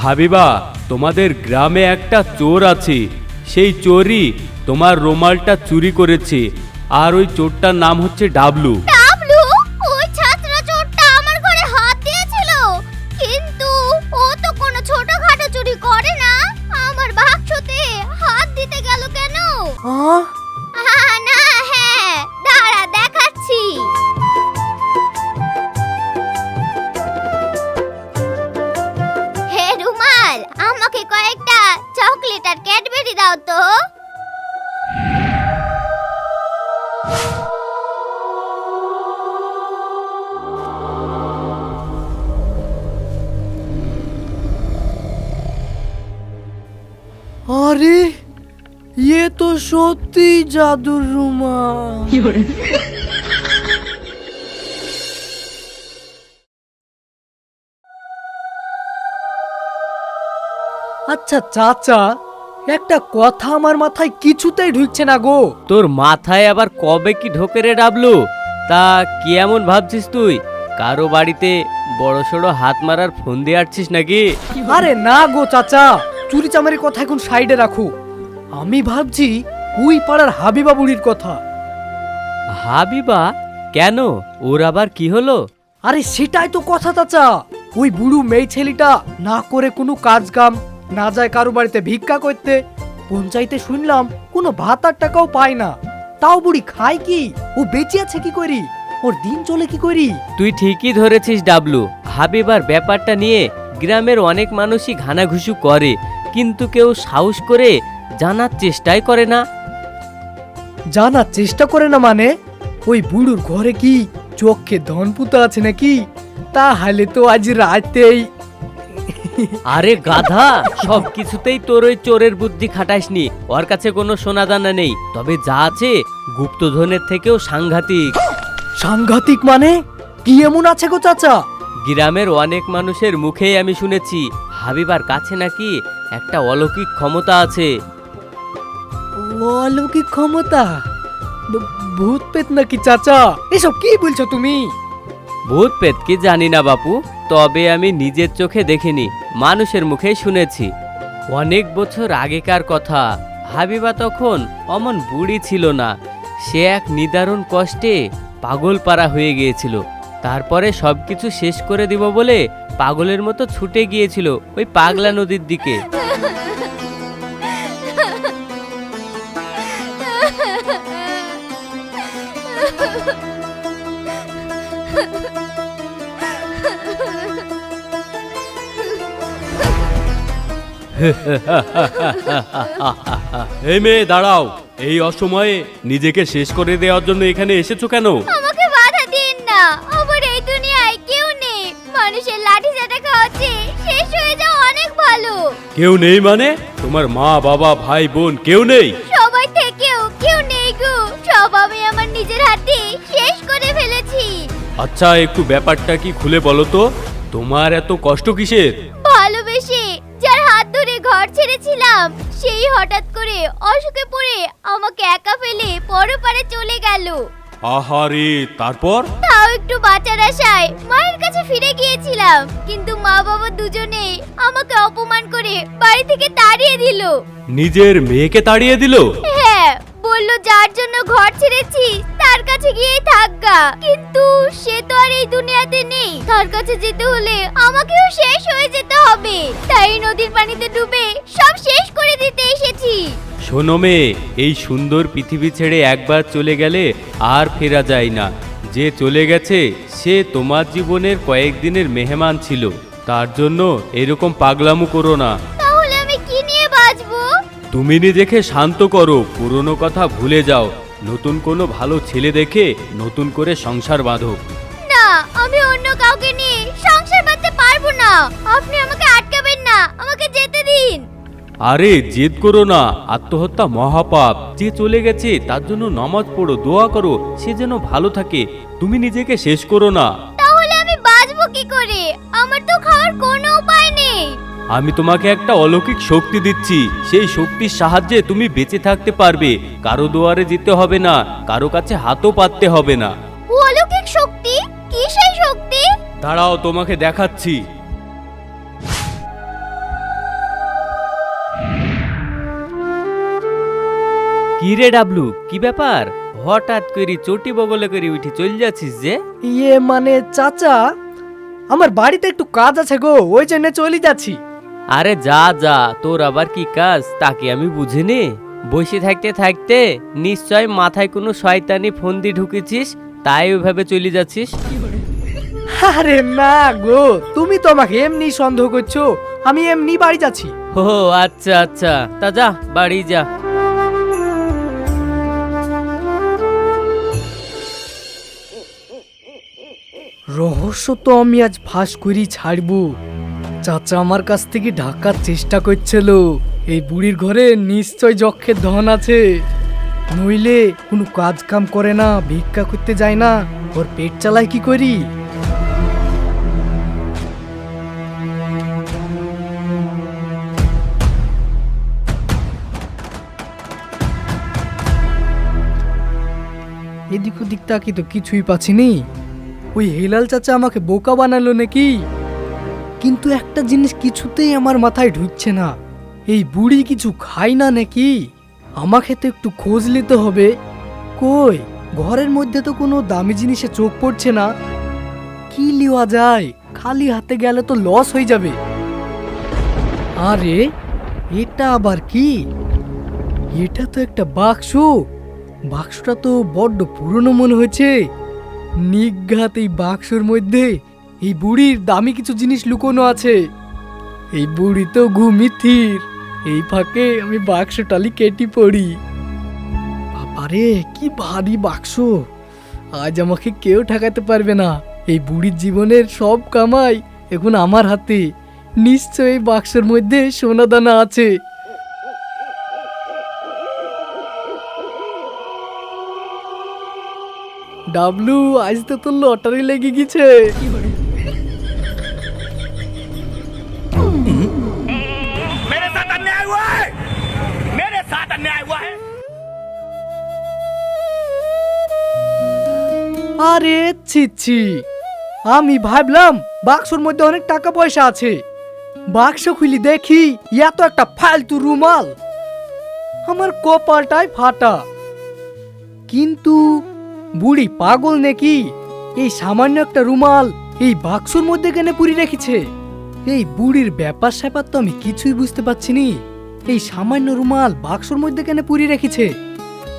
হাবিবা, তোমাদের গ্রামে একটা চোর আছে। সেই চোরই তোমার রুমালটা চুরি করেছে। আর ওই চোরটার নাম হচ্ছে ডাবলু। ডাবলু? ওই ছাত্রা চোরটা আমার ঘরে হাত দিয়েছিল, কিন্তু ও তো কোনো ছোটখাটো চুরি করে না। আমার বাক্সতে হাত দিতে গেল কেন? না, হ্যাঁ, দাঁড়া দেখাচ্ছি। হে রুমাল, আমাকে কয়েকটা চকলেট আর ক্যাডবেরি দাও তো। अरे ये तो সত্যি জাদুর রুমাল। আচ্ছা চাচা, একটা কথা আমার মাথায় কিছুতেই ঢুকছে না গো। তোর মাথায় আবার কবে কি ঢোকে রে ডাবলু? তা কি এমন ভাবছিস তুই? কারো বাড়িতে বড়সড় হাত মারার ফোন দিয়ে আসছিস নাকি? আরে না গো চাচা, চুরি চামারির কথা এখন সাইডে রাখো। আমি ভাবছি ওই পাড়ার হাবিবা বুড়ির কথা। হাবিবা? কেন, ওর আবার কি হলো? আরে সেটাই তো কথা চাচা। ওই বুড়ো মেয়ে ছেলেটা না করে কোনো কাজ কাম, না যায় কারো বাড়িতে ভিক্ষা করতে। পঞ্চায়েতে শুনলাম কোনো ভাত আর টাকাও পায় না। তাও বুড়ি খায় কি? ও বেঁচে আছে কি করি? ওর দিন চলে কি করি? তুই ঠিকই ধরেছিস ডাবলু। হাবিবার ব্যাপারটা নিয়ে গ্রামের অনেক মানুষই ঘানাঘুষু করে, কিন্তু কেউ সাহস করে জানার চেষ্টাই করে না। জানার চেষ্টা করে না মানে? ওই বুড়োর ঘরে কি চোখে ধন পুতা আছে নাকি? তাহলে তো আজ রাতেই। আরে গাধা, সব কিছুতেই তোর ওই চোরের বুদ্ধি খাটাসনি। ওর কাছে কোনো সোনাদানা নেই, তবে যা আছে গুপ্তধনের থেকেও সাংঘাতিক। সাংঘাতিক মানে কি এমন আছে গো চাচা? গ্রামের অনেক মানুষের মুখেই আমি শুনেছি হাবিবার কাছে নাকি একটা অলৌকিক ক্ষমতা আছে। অলৌকিক ক্ষমতা? ভূত পেত নাকি চাচা? এসব কি বলছো তুমি? ভূত পেত কি জানি না বাপু, তবে আমি নিজের চোখে দেখিনি, মানুষের মুখেই শুনেছি। অনেক বছর আগেকার কথা। হাবিবা তখন অমন বুড়ি ছিল না। সে এক নিদারুণ কষ্টে পাগলপাড়া হয়ে গিয়েছিল। তারপরে সবকিছু শেষ করে দিব বলে পাগলের মতো ছুটে গিয়েছিল ওই পাগলা নদীর দিকে। এই মেয়ে দাঁড়াও, এই অসময়ে নিজেকে শেষ করে দেওয়ার জন্য এখানে এসেছো কেন? আমাকে বাধা দিন না, আমার এই দুনিয়ায় কেউ নেই। মানুষের লাঠি চাটা খাওয়াচ্ছে, শেষ হয়ে যাও অনেক ভালো। কেউ নেই মানে? তোমার মা বাবা ভাই বোন কেউ নেই? সবাই থেকেও কেউ নেই গো, সব আমি আমার নিজের হাতে শেষ করে ফেলেছি। আচ্ছা, একটু ব্যাপারটা কি খুলে বলো তো, তোমার এত কষ্ট কিসের? ভালোবেসে যার হাত ধরে ঘর ছেড়েছিলাম, সেই হঠাৎ করে অসুখে পড়ে আমাকে একা ফেলে পরপারে চলে গেল। আহারে, তারপর? তাও একটু বাঁচার আশায় মায়ের কাছে ফিরে গিয়েছিলাম, কিন্তু মা বাবা দুজনেই আমাকে অপমান করে বাড়ি থেকে তাড়িয়ে দিল। নিজের মেয়েকে তাড়িয়ে দিল? হ্যাঁ, বলল যার জন্য ঘর ছেড়েছি তার কাছে গিয়েই থাকগা, কিন্তু সে তো আর এই দুনিয়াতে নেই। তার কাছে যেতে হলে আমাকেও শেষ হয়ে যেতে হবে, তাই নদীর পানিতে ডুবে সব শেষ করে দিতে এসেছি। শোনো মেয়ে, এই সুন্দর পৃথিবী ছেড়ে একবার চলে গেলে আর ফেরা যায় না। যে চলে গেছে সে তোমার জীবনের কয়েকদিনের মেহমান ছিল, তার জন্য এরকম পাগলামো করো না। তাহলে আমি কি নিয়ে বাঁচবো? তুমি নিজেকে শান্ত করো, পুরনো কথা ভুলে যাও, নতুন কোনো ভালো ছেলে দেখে নতুন করে সংসার বাঁধো। না, আমি অন্য কাউকে নিয়ে সংসার বাঁধতে পারবো না। আপনি আমাকে আটকাবেন না, আমাকে যেতে দিন। আরে জেদ করো না, আত্মহত্যা মহাপাপ। যে চলে গেছে তার জন্য নামাজ পড়ো, দোয়া করো, সে যেন ভালো থাকে। তুমি নিজেকে শেষ করো না। তাহলে আমি বাঁচবো কি করে? আমার তো খাওয়ার কোনো উপায় নেই। আমি তোমাকে একটা অলৌকিক শক্তি দিচ্ছি, সেই শক্তির সাহায্যে তুমি বেঁচে থাকতে পারবে। কারো দুয়ারে যেতে হবে না, কারো কাছে হাতও পাততে হবে না। অলৌকিক শক্তি? কি সেই শক্তি? দাঁড়াও, তোমাকে দেখাচ্ছি। কি রে ডাবলু, কি ব্যাপার? হঠাৎ করে চটি বগলে করে উঠে চল যাচ্ছিস যে? মানে চাচা, আমার বাড়িতে একটু কাজ আছে গো, ওই জন্য চলে যাচ্ছি। আরে যা যা, তোর আবার কি কাজ তাকে আমি বুঝিনি। বসে থাকতে থাকতে নিশ্চয় মাথায় কোনো শয়তানি ফোন দিয়ে ঢুকেছিস, তাই ওইভাবে চলে যাচ্ছিস। আরে না গো, তুমি তো আমাকে এমনি সন্দেহ করছো, আমি এমনি বাড়ি যাচ্ছি। ও আচ্ছা আচ্ছা, তা যা বাড়ি যা। রহস্য তো আমি আজ ফাঁস করেই ছাড়বো। চাচা আমার কাছ থেকে ঢাকার চেষ্টা করছিল, এই বুড়ির ঘরে নিশ্চয় যক্ষের ধন আছে, নইলে কোনো কাজ কাম করে না, ভিক্ষা করতে যায় না, ওর পেট চালায় কি করি। এদিক ওদিক তাকি তো কিছুই পাচ্ছিনি। ওই হেলাল চাচা আমাকে বোকা বানালো নাকি? কিন্তু একটা জিনিস কিছুতেই আমার মাথায় ঢুকছে না, এই বুড়ি কিছু খায় না নাকি? আমাকে তো একটু খোঁজ নিতে হবে। কই, ঘরের মধ্যে তো কোনো দামি জিনিসে চোখ পড়ছে না। কি লিওয়া যায়? খালি হাতে গেলে তো লস হয়ে যাবে। আরে এটা আবার কি? এটা তো একটা বাক্স। বাক্সটা তো বড্ড পুরনো মনে হয়েছে। নিঘাত এই বাক্সর মধ্যে এই বুড়ির দামি কিছু জিনিস লুকোনো আছে। এই বুড়ি তো ঘুমিথির, এই ফাঁকে আমি বাক্স টালি কেটে পড়ি। বাবারে কি ভারী বাক্স, আজ আমাকে কেউ ঠেকাতে পারবে না। এই বুড়ির জীবনের সব কামাই এখন আমার হাতে। নিশ্চয়ই এই বাক্সের মধ্যে সোনা দানা আছে। ডাবলু, আজ তো তোর লটারি লেগে গেছে। मेरे साथ अन्याय हुआ है, मेरे साथ अन्याय हुआ है। আরে ছিচ্ছি, আমি ভাবলাম বাক্সর মধ্যে অনেক টাকা পয়সা আছে। বাক্স খুলি দেখি এত একটা ফালতু রুমাল। আমার কপালটাই ফাটা। কিন্তু বুড়ি পাগল নাকি? এই সামান্য একটা রুমাল এই বাক্সর মধ্যে কেন পুরি রেখেছে? এই বুড়ির ব্যাপার স্যাপার তো আমি কিছুই বুঝতে পারছি নি। এই সামান্য রুমাল বাক্সর মধ্যে কেন পুরি রেখেছে?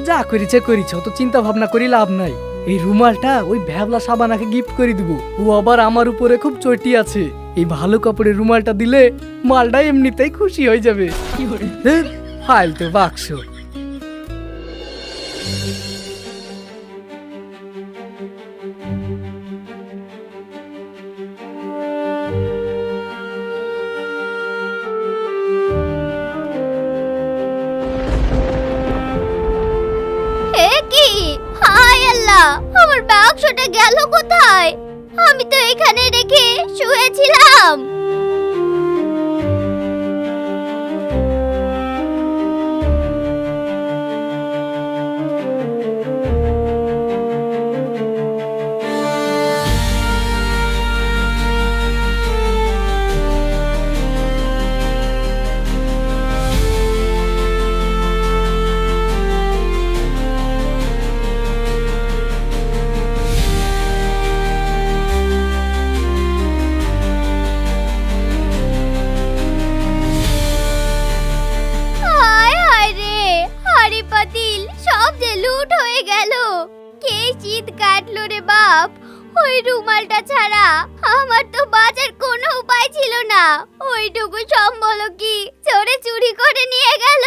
যা করেছে অত চিন্তা ভাবনা করি লাভ নাই। এই রুমালটা ওই ভ্যাবলা সাবানাকে গিফট করে দিব। ও আবার আমার উপরে খুব চটি আছে। এই ভালো কাপড়ের রুমালটা দিলে মালটা এমনিতেই খুশি হয়ে যাবে। ধুর, ফালতু বাক্স। এ কি? হায় আল্লাহ, আমার বাক্সটা গেল কোথায়? আমি তো এখানে রেখে শুয়েছিলাম। হায় হায় রে, হাড়ি পাতিল সব যে লুট হয়ে গেল। কে শীত কাটলো রে বাপ? ওই রুমালটা ছাড়া আমার তো বাঁচার কোনো উপায় ছিল না। ওইটুকু সম্বল কি চোরে চুরি করে নিয়ে গেল?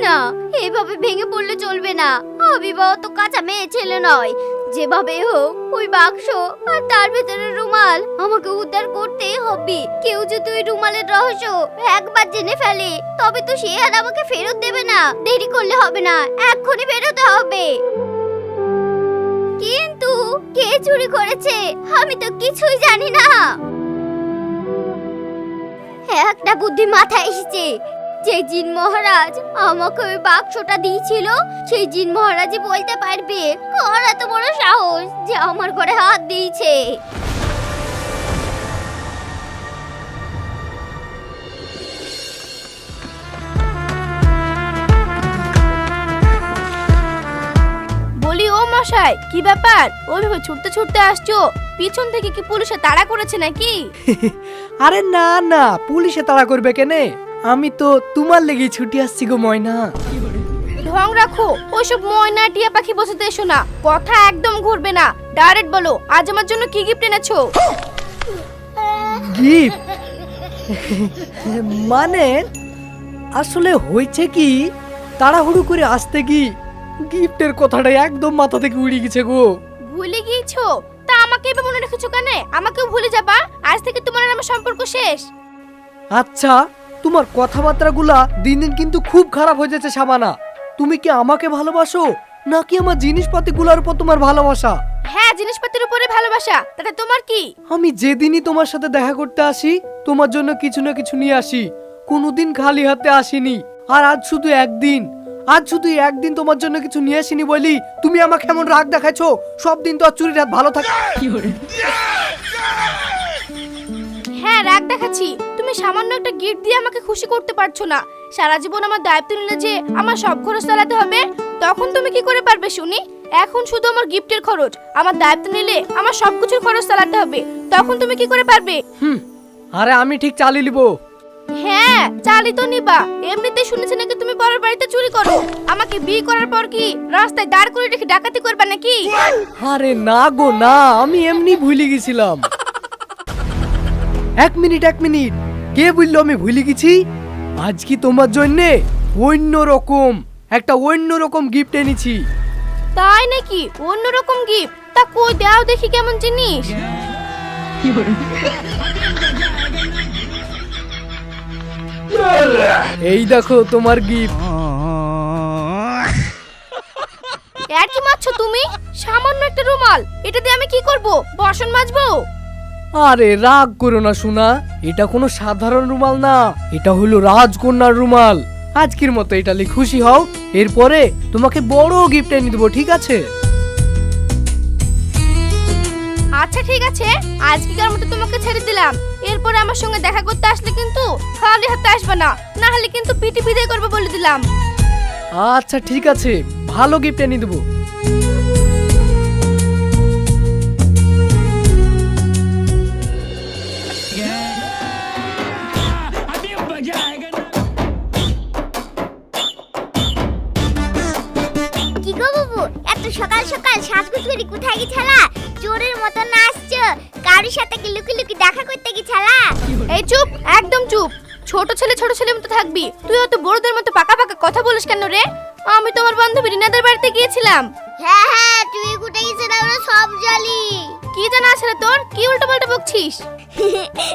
না, এভাবে ভেঙে পড়লে চলবে না। অবিবাহ তো কাঁচা মেয়ে ছেলে নয়। যেভাবে হোক ওই বাক্স আর তার ভেতরে রুমাল আমাকে উদ্ধার করতেই হবে। কেউ যদি ওই রুমালের রহস্য একবার জেনে ফেলে তবে তো সে আর আমাকে ফেরত দেবে না। দেরি করলে হবে না, এক্ষুনি বেরোতে হবে। কিন্তু কে চুরি করেছে আমি তো কিছুই জানি না। একটা বুদ্ধি মাথায় এসেছে। যে জিন মহারাজ আমাকে ওই বাক্সটা দিয়েছিল, সেই জিন মহারাজই বলতে পারবে কার এত বড় সাহস যে আমার ঘরে হাত দিয়েছে। মশাই, কি ব্যাপার? ওইভাবে ছুটতে ছুটতে আসছো, পিছন থেকে কি পুলিশে তাড়া করেছে নাকি? আরে না না, পুলিশে তাড়া করবে কেনে? আমি তো তোমার লেগেই ছুটি আসছি গো ময়না। ঢং রাখো, ওইসব ময়না টিয়া পাখি বসাতে এসো না, কথা একদম ঘুরবে না। ডাইরেক্ট বলো, আজ আমার জন্য কি গিফট এনেছো? গিফট মানে আসলে হয়েছে কি, তাড়াহুড়ো করে আসতে কি গিফটের কথাটা একদম মাথা থেকে উড়ে গেছে গো। ভুলে গিয়েছো? তা আমাকে এবার মনে রেখেছো কেন? আমাকেও ভুলে যাবা? আজ থেকে তোমার আর আমার সম্পর্ক শেষ। আচ্ছা, তোমার কথাবার্তাগুলা দিন দিন কিন্তু খুব খারাপ হয়ে যাচ্ছে শাবানা। তুমি কি আমাকে ভালোবাসো নাকি আমার জিনিসপাতিগুলোর উপর তোমার ভালোবাসা? হ্যাঁ, জিনিসপত্রের উপরে ভালোবাসা, তাতে তোমার কি? আমি যেদিনই তোমার সাথে দেখা করতে আসি তোমার জন্য কিছু না কিছু নিয়ে আসি, কোনোদিন খালি হাতে আসিনি। আর আজ শুধু একদিন তোমার জন্য কিছু নিয়ে আসিনি বলি তুমি আমাকে এমন রাগ দেখাইছো। সব দিন তো আর চুরির হাত ভালো থাকে। হ্যাঁ, রাগ দেখাচ্ছি। তুমি সামান্য একটা গিফট দিয়ে আমাকে খুশি করতে পারছো না। সারা জীবন আমার দায়িত্ব নিলে যে আমার সব খরচ চালাতে হবে, তখন তুমি কি করে পারবে শুনি? এখন শুধু আমার গিফটের খরচ, আমার দায়িত্ব নিলে আমার সবকিছুর খরচ চালাতে হবে, তখন তুমি কি করে পারবে? আরে আমি ঠিক চালিয়ে নিব। হ্যাঁ, চালি তো নিবা। এমনিতেই শুনেছি নাকি তুমি পরের বাড়িতে চুরি করো। আমাকে বিয়ে করার পর কি রাস্তায় দাঁড় করে রেখে ডাকাতি করবে নাকি? আরে না গো না, আমি এমনি ভুলে গেছিলাম। এক মিনিট, কে বললো আমি ভুলে গেছি? আজ কি তোমার জন্যে অন্য রকম গিফট এনেছি। তাই নাকি? অন্যরকম গিফট? তা কই দাও দেখি কেমন জিনিস। এই দেখো তোমার গিফট। আর কি মারছো তুমি? সামান্য একটা রুমাল, এটা দিয়ে আমি কি করব? বাসন মাজবো? আরে রাগ করো না সোনা, এটা কোনো সাধারণ রুমাল না, এটা হলো রাজকন্যার রুমাল। আজকের মতো এটা নিয়ে খুশি হও, এরপরে তোমাকে বড় গিফট এনে দেবো, ঠিক আছে? আচ্ছা ঠিক আছে, আজকের মতো তোমাকে ছেড়ে দিলাম। এরপরে আমার সঙ্গে দেখা করতে আসলে কিন্তু খালি হাতে আসবে না, না হলে কিন্তু পিটি বিদায় করবে বলে দিলাম। আচ্ছা ঠিক আছে, ভালো গিফট এনে দেবো। अभी मजा आएगा ना। কি গো বাবু, এত সকাল সকাল সাজগুজ করে কোথায় গেছালা? চোরের মতো নাচছো, কারোর সাথে কি লুকি লুকি দেখা করতে গেছালা? এই চুপ, একদম চুপ। ছোট ছেলে মতো থাকবি, তুই অত বড়দের মতো পাকা পাকা কথা বলিস কেন রে? আমি তোমার বান্ধবী রিনাদের বাড়িতে গিয়েছিলাম। হ্যাঁ, তুই কোথায় গেছিস আমরা সব জানি। কি জানা আছে রে তোর? কি উল্টোপাল্টা বকছিস?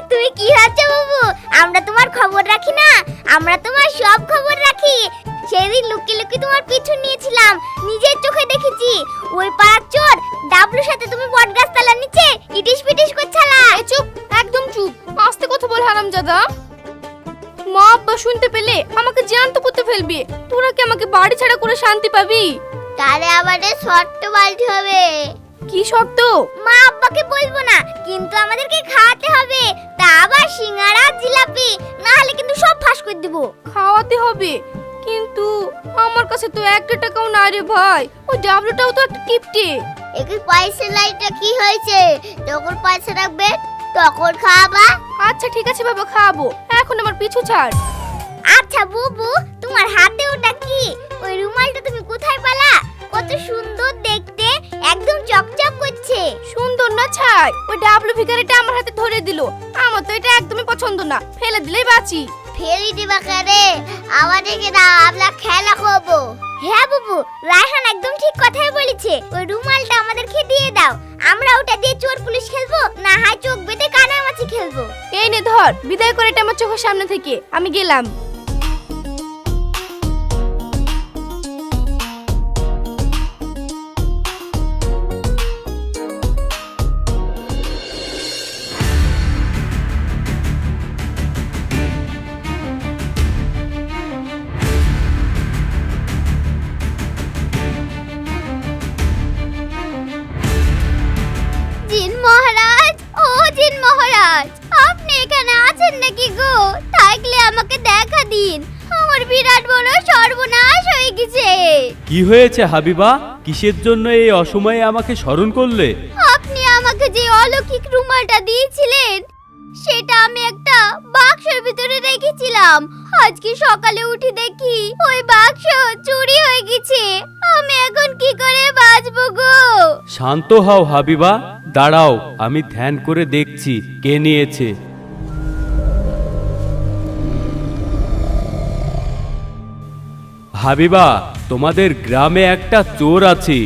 তুমি কি ভাবছো বাবু, আমরা তোমার খবর রাখি না? আমরা তোমার সব খবর রাখি। সেদিন লুকি লুকি তোমার পিছু নিয়েছিলাম, নিজের চোখে দেখেছি। ওই পাড়ার চোর ডাবলুর সাথে তুমি বটগাছ তলার নিচে ইটিস পিটিস করছালা। চুপ, একদম চুপ, আস্তে কথা বল হারামজাদা। মা আব্বা শুনতে পেলে আমাকে জ্যান্ত পুঁতে ফেলবে। তোরা কি আমাকে বাড়ি ছাড়া করে শান্তি পাবি? তাহলে আমাদের শর্ত মানতে হবে। কি শর্ত? মা আব্বাকে বলবো না, কিন্তু আমাদেরকে খাওয়াতে হবে। তা আবার সিঙ্গারা জিলাপি, না হলে কিন্তু সব ফাঁস করে দিব। খাওয়াতে হবে? কিন্তু আমার কাছে তো 1 টাকাও নাই রে ভাই। ওই ডাবলুটাও তো একটা কিপটে। একই পয়সা লাইটা কি হয়েছে? যখন পয়সা রাখবে তখন খাওয়াবা। আচ্ছা ঠিক আছে বাবা, খাওয়াবো। এখন আমার পিছু ছাড়। আচ্ছা বুবু, তোমার হাতে ওটা কি? ওই রুমালটা তুমি কোথায় পেলা? কত সুন্দর দেখতে, একদম চকচক করছে। সুন্দর না ছাই, ওই ডাবলু ভিখারিটা আমার হাতে ধরে দিল। আমার তো এটা একদমই পছন্দ না, ফেলে দিলেই বাঁচি। ফেলি দিবা কারে? আমাদেরকে দাও, আমরা খেলা করবো। হ্যাঁ বুবু, রায়হান একদম ঠিক কথাই বলেছে। ওই রুমালটা আমাদেরকে দিয়ে দাও, আমরা ওটা দিয়ে চোর পুলিশ খেলবো, না হয় চোখ বেঁধে কানামাছি খেলবো। এই নে ধর, বিদায় করে এটা আমার চোখের সামনে থেকে। আমি গেলাম। জিন মহারাজ, ও জিন মহারাজ, আপনি এখানে আছেন নাকি গো? থাকলে আমাকে দেখা দিন, আমার আমার বিরাট বড় সর্বনাশ হয়ে গেছে। কি হয়েছে হাবিবা? কিসের জন্য এই অসময়ে আমাকে স্মরণ করলে? আপনি আমাকে যে অলৌকিক রুমালটা দিয়েছিলেন সেটা আমি একটা বাক্সের ভিতরে রেখেছিলাম। আজকে সকালে উঠে দেখি ওই বাক্স চুরি হয়ে গেছে। আমি এখন কি করে বাঁচবো গো? শান্ত হও হাবিবা, দাঁড়াও, আমি ধ্যান করে দেখছি কে নিয়েছে। হাবিবা, তোমাদের গ্রামে একটা চোর আছে।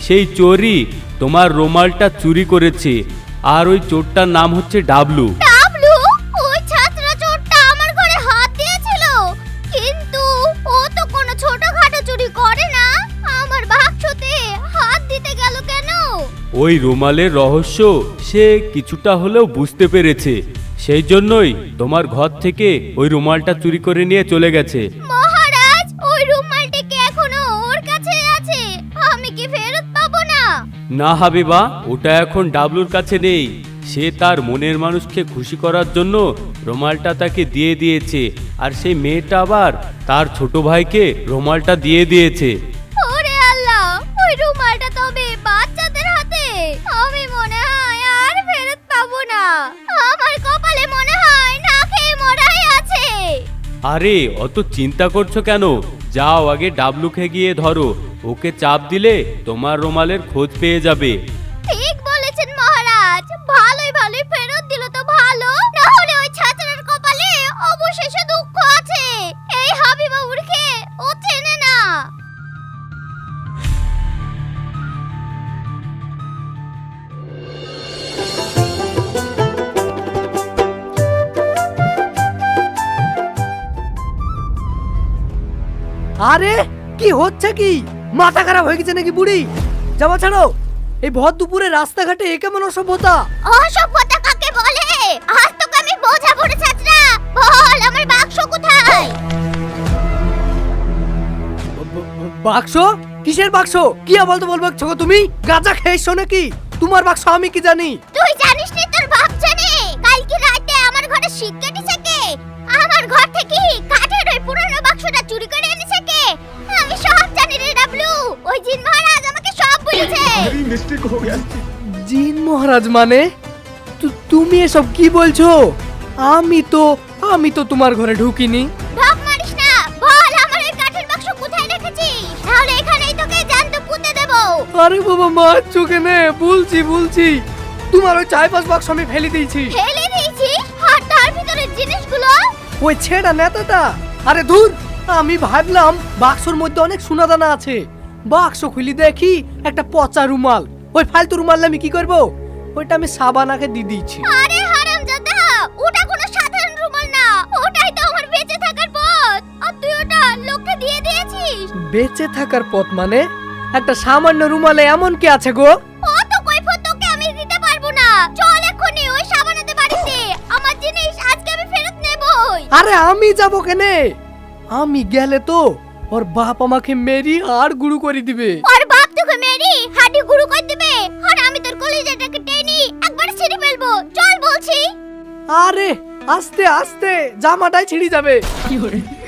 সেই চোরই তোমার রুমালটা চুরি করেছে। আর ওই চোরটার নাম হচ্ছে ডাবলু। ডাবলু? ওই ছাত্রা চোরটা আমার ঘরে হাত দিয়েছিল, কিন্তু ও তো কোনো ছোটখাটো চুরি করে না। আমার বাক্সতে হাত দিতে গেল কেন? ওই রুমালের রহস্য সে কিছুটা হলেও বুঝতে পেরেছে, সেই জন্যই তোমার ঘর থেকে ওই রুমালটা চুরি করে নিয়ে চলে গেছে। মহারাজ, ওই রুমালটা কি এখনো ওর কাছে আছে? আমি কি ফেরত পাবো না? না হাবিবা, ওটা এখন ডাবলুর কাছে নেই। সে তার মনের মানুষকে খুশি করার জন্য রুমালটা তাকে দিয়ে দিয়েছে। আর সেই মেয়েটা আবার তার ছোট ভাইকে রুমালটা দিয়ে দিয়েছে। ওরে আল্লাহ, ওই রুমালটা তবে বাচ্চাদের হাতে। আমি মনে হয় আর ফেরত পাবো না। আমার কপালে মনে হয় না খেয়ে মরাই আছে। আরে অত চিন্তা করছো কেন? যাও আগে ডাবলুকে গিয়ে ধরো। ওকে চাপ দিলে তোমার রুমালের খোঁজ পেয়ে যাবে। ঠিক বলেছেন মহারাজ, ভালোই ভালোই ফেরত দিল তো ভালো, না হলে ওই ছাত্রের কপালে অবশেষে দুঃখ আছে। এই হাবিবা উড়কে ও চেনে না। আরে কি হচ্ছে কি? মাথা খারাপ হয়ে গেছে নাকি বুড়ি? জামা ছাড়ো। এই ভর দুপুরে রাস্তাঘাটে এ কেমন অসভ্যতা? অসভ্যতা কাকে বলে? আজ তোকে আমি বোঝাবো রে ছাত্রা। বল আমার বাক্স কোথায়? বাক্স? কিসের বাক্স? কি বলতে বলবো গো তুমি? গাঁজা খেয়েছো নাকি? তোমার বাক্স আমি কি জানি? তুই জানিস নি তোর বাপ জানে? কালকে রাতে আমার ঘরে শীত কেটেছে কে? আমার ঘর থেকে কাঠের ওই পুরনো বাক্সটা চুরি করে এনেছে কে? আমি সব জানি রে ডাবলু। ওই জিন মহারাজ আমাকে সব বলেছে। জিন মহারাজ মানে? তুমি এসব কি বলছো? আমি তো তোমার ঘরে ঢুকিনি। ঢপ মারিস না। বল আমার ওই কাঠের বাক্স কোথায় রেখেছিস? তাহলে এখানেই তোকে জ্যান্ত পুঁতে দেবো। আরে বাবা, মার চোখে নে। বলছি তোমার ওই চাই পাঁচ বাক্স আমি ফেলে দিয়েছি। ফেলে দিয়েছিস? আর তার ভিতরের জিনিসগুলো? ওই ছেঁড়া নেতাটা। আরে ধুর, আমি ভাবলাম বাক্সর মধ্যে অনেক সোনাদানা আছে। বাক্স খুলি দেখি একটা পচা রুমাল। ওই ফালতু রুমাল আমি কি করব? ওইটা আমি সাবানাকে দিয়ে দিয়েছি। আরে হারামজাদা, ওটা কোনো সাধারণ রুমাল না, ওটাই তো আমার বেঁচে থাকার পথ। আর তুই ওটা লোককে দিয়ে দিয়েছিস। বেঁচে থাকার পথ মানে? একটা সামান্য রুমালে এমন কি আছে গো? ও তো কৈফিয়ত তোকে আমি দিতে পারবো না। চল এক্ষুনি ওই সাবানাতে বাড়িতে। আমার জিনিস আজকে আমি ফেরত নেবই। আরে আমি যাব কেনে? আমি গেলে তো ওর বাপ আমাকে মেরি আর গুরু করে দিবে। আর বাপ তোকে মেরি হাঁটি গুরু করে দিবে। আর আমি তোর কলেজটাকে টেনে একবার ছিঁড়ে ফেলবো। চল বলছি। আরে আস্তে আস্তে, জামাটাই ছিঁড়ে যাবে।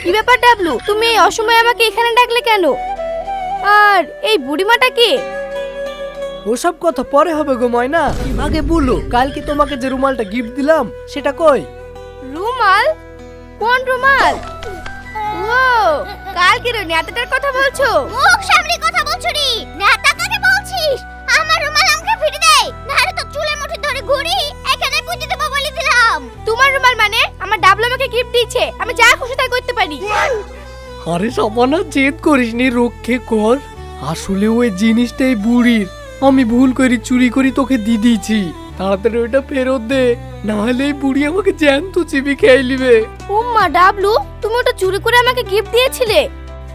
কি ব্যাপার ডাবলু, তুমি এই অসময়ে আমাকে এখানে ডাকলে কেন? আর এই বুড়িমাটা কে? ওসব কথা পরে হবে গো ময়না। আগে বলো, কালকে তোমাকে যে রুমালটা গিফট দিলাম সেটা কই? রুমাল? কোন রুমাল? ও, কালকের ওই নেতাটার কথা বলছো? মুখ সামনে কথা বলছো রে। নেতা কাকে বলছিস? আমার রুমাল আমাকে ফিরে দে, নাহলে তো চুলে মুঠি ধরে ঘুরি এখানে পুঁতে দেবো বলে দিলাম। তোমার রুমাল মানে? আমার ডাবলু আমাকে গিফট দিয়েছে, আমি যা খুশি তাই করতে পারি। আরে সাবানা, জেদ করিসনি, রক্ষে কর। আসলে ওই জিনিসটাই বুড়ির। আমি ভুল করি চুরি করি তোকে দিয়ে দিয়েছি। তাড়াতাড়ি ওইটা ফেরত দে, না হলে এই বুড়ি আমাকে জ্যান্ত চিবি খেয়ে নিবে। উম্মা ডাবলু, তুমি ওটা চুরি করে আমাকে গিফট দিয়েছিলে?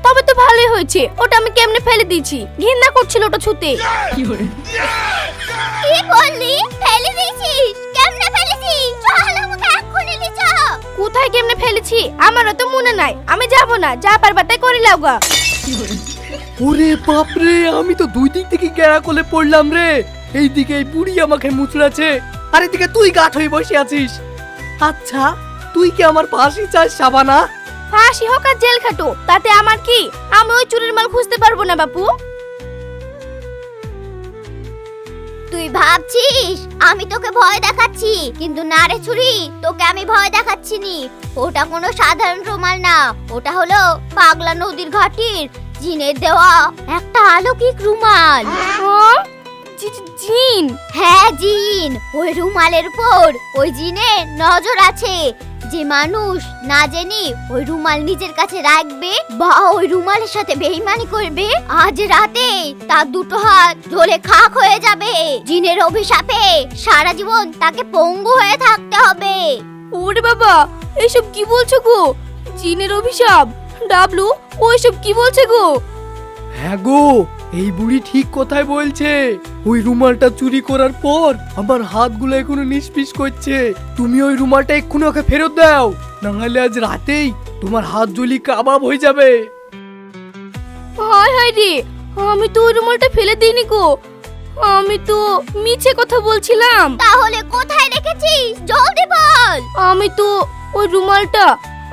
তবে তো ভালোই হয়েছে, ওটা আমি কেমনে ফেলে দিয়েছি। ঘৃণা করছিল ওটা ছুঁতে। কি বললি? ফেলে দিয়েছিস? কেমনে ফেলেছিস? চল আমাকে এক্ষুনি নিয়ে যা। কোথায় কেমনে ফেলেছি আমারও তো মনে নাই। আমি যাব না, যা পারবা তাই করে লাওগা। ওরে বাপরে, আমি তো দুই দিক থেকে গেরা কোলে পড়লাম রে। এইদিকে এই বুড়ি আমাকে মুচড়াচ্ছে, আর এদিকে তুই গাঠ হয়ে বসে আছিস। আচ্ছা, তুই কি আমার পাশে চাস সাবানা? ফাঁসি হোক আর জেল খাটো, তাতে আমার কি? আমি ওই চুরির মাল খুঁজতে পারবো না বাপু। তুই ভাবছিস আমি তোকে ভয় দেখাচ্ছি, কিন্তু না রে ছুরি, তোকে আমি ভয় দেখাচ্ছি নি। ওটা কোনো সাধারণ রুমাল না, ওটা হলো পাগলা নদীর ঘাটির জিনের দেওয়া একটা অলৌকিক রুমাল। হ্যাঁ? জিন? হ্যাঁ জিন, ওই রুমালের উপর ওই জিনের নজর আছে। যে মানুষ না জেনে ওই রুমাল নিজের কাছে রাখবে বা ওই রুমালের সাথে বেইমানি করবে, আজ রাতে তার দুটো হাত জ্বলে খাক হয়ে যাবে। জিনের অভিশাপে সারা জীবন তাকে পঙ্গু হয়ে থাকতে হবে। ওরে বাবা, এইসব কি বলছো গো? জিনের অভিশাপ? ডাবলু, ওইসব কি বলছে গো? হ্যাঁ গো, এই বুড়ি ঠিক কথাই বলছে। ওই রুমালটা চুরি করার পর আমার হাতগুলো এখনো নিষ্পিস করছে। তুমি ওই রুমালটা এক্ষুনি ওকে ফেরত দাও, নাহলে আজ রাতেই তোমার হাত জ্বলি কাবাব হয়ে যাবে। হায় হায় রে, আমি তো ওই রুমালটা ফেলে দিইনি গো। আমি তো মিছে কথা বলছিলাম। তাহলে কোথায় রেখেছিস জলদি বল। আমি তো ওই রুমালটা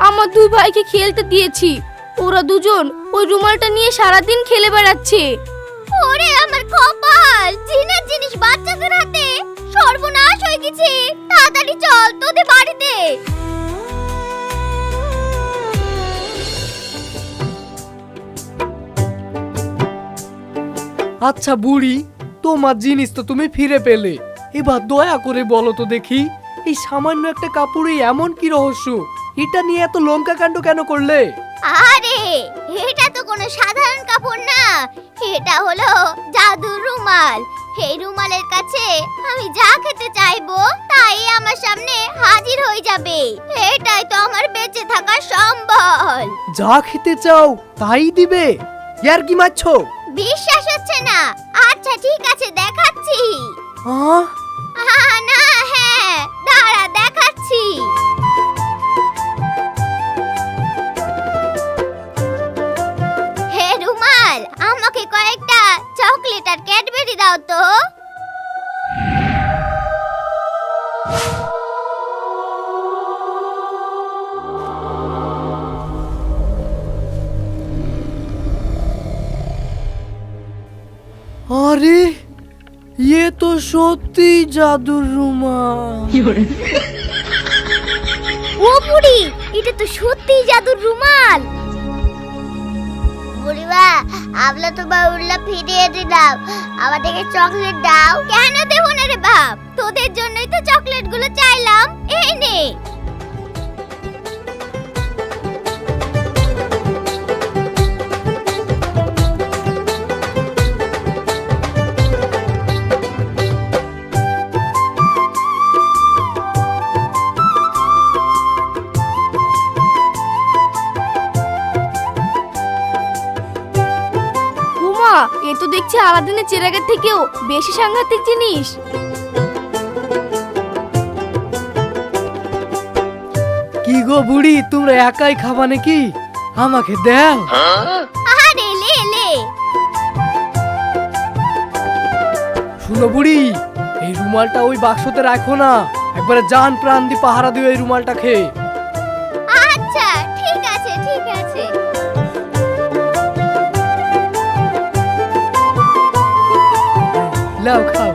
আমার দুই ভাইকে খেলতে দিয়েছি। ওরা দুজন ওই রুমালটা নিয়ে সারাদিন খেলে বেড়াচ্ছে। ওরে আমার কপাল, জিনের জিনিস বাচ্চাদের হাতে, সর্বনাশ হয়ে গেছে। তাড়াতাড়ি চল তোদের বাড়িতে। আচ্ছা বুড়ি, তোমার জিনিস তো তুমি ফিরে পেলে, এবার দয়া করে বলো তো দেখি, এই সামান্য একটা কাপড়ে এমন কি রহস্য? এটা নিয়ে এত লঙ্কা কাণ্ড কেন করলে? আরে এটা তো কোনো সাধারণ কাপড় না, এটা হলো জাদুর রুমাল। এই রুমালের কাছে আমি যা খেতে চাইবো তাই আমার সামনে হাজির হয়ে যাবে। এটাই তো আমার বেঁচে থাকার সম্বল। যা খেতে চাও তাই দিবে? ইয়ার কি মারছো? বিশ্বাস হচ্ছে না? আচ্ছা ঠিক আছে, দেখাচ্ছি। আহ, না হ্যাঁ, দাঁড়া দেখাচ্ছি। হে রুমাল, আমাকে কয়েকটা চকলেট আর ক্যাডবেরি দাও তো। আরে ये तो সত্যি জাদুর রুমাল। ও বুড়ি, এটা তো সত্যি জাদুর রুমাল। বুড়িমা, আমরা তোমার উল্লা ফিরিয়ে দিলাম, আমাদেরকে চকলেট দাও। কেন দেবো না রে বাপ, তোদের জন্যই তো চকলেট গুলো চাইলাম, এই নে। উমা, এ তো দেখছি আলাদিনের চেরাগের থেকেও বেশি সাংঘাতিক জিনিস। কি গো বুড়ি, তোমরা একাই খাবা নাকি? আমাকে দাও। আরে লে লে। শুনো বুড়ি, এই রুমালটা ওই বাক্সতে রাখো না, একবারে জান প্রাণ দিয়ে পাহারা দিও এই রুমালটা খেয়ে। আচ্ছা ঠিক আছে ঠিক আছে। লাও খাও।